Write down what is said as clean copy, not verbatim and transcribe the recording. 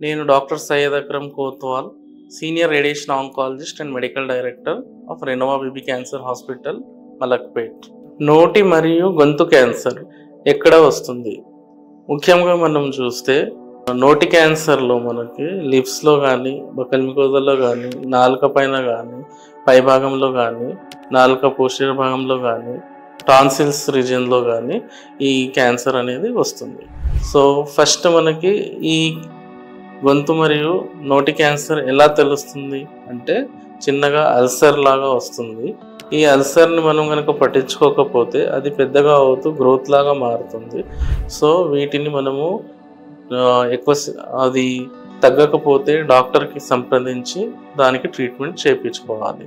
నేను doctor Syed Akram Kotwal, senior radiation oncologist and medical director of Renova baby cancer hospital, Malakpet. నోటి మరియు గొంతు క్యాన్సర్ ఎక్కడ వస్తుంది? ముఖ్యంగా మనం చూస్తే నోటి క్యాన్సర్లో మనకి లిప్స్లో కానీ, బకల్ మికోజాలో కానీ, నాలుక పైన కానీ, పైభాగంలో కానీ, నాలుక పోస్టీరియర్ భాగంలో కానీ, టాన్సిల్స్ రీజియన్లో కానీ ఈ క్యాన్సర్ అనేది వస్తుంది. సో ఫస్ట్ మనకి ఈ గొంతు మరియు నోటి క్యాన్సర్ ఎలా తెలుస్తుంది అంటే చిన్నగా అల్సర్ లాగా వస్తుంది. ఈ అల్సర్ని మనం కనుక పట్టించుకోకపోతే అది పెద్దగా అవుతూ గ్రోత్ లాగా మారుతుంది. సో వీటిని మనము ఎక్కువ అది తగ్గకపోతే డాక్టర్కి సంప్రదించి దానికి ట్రీట్మెంట్ చేయించుకోవాలి.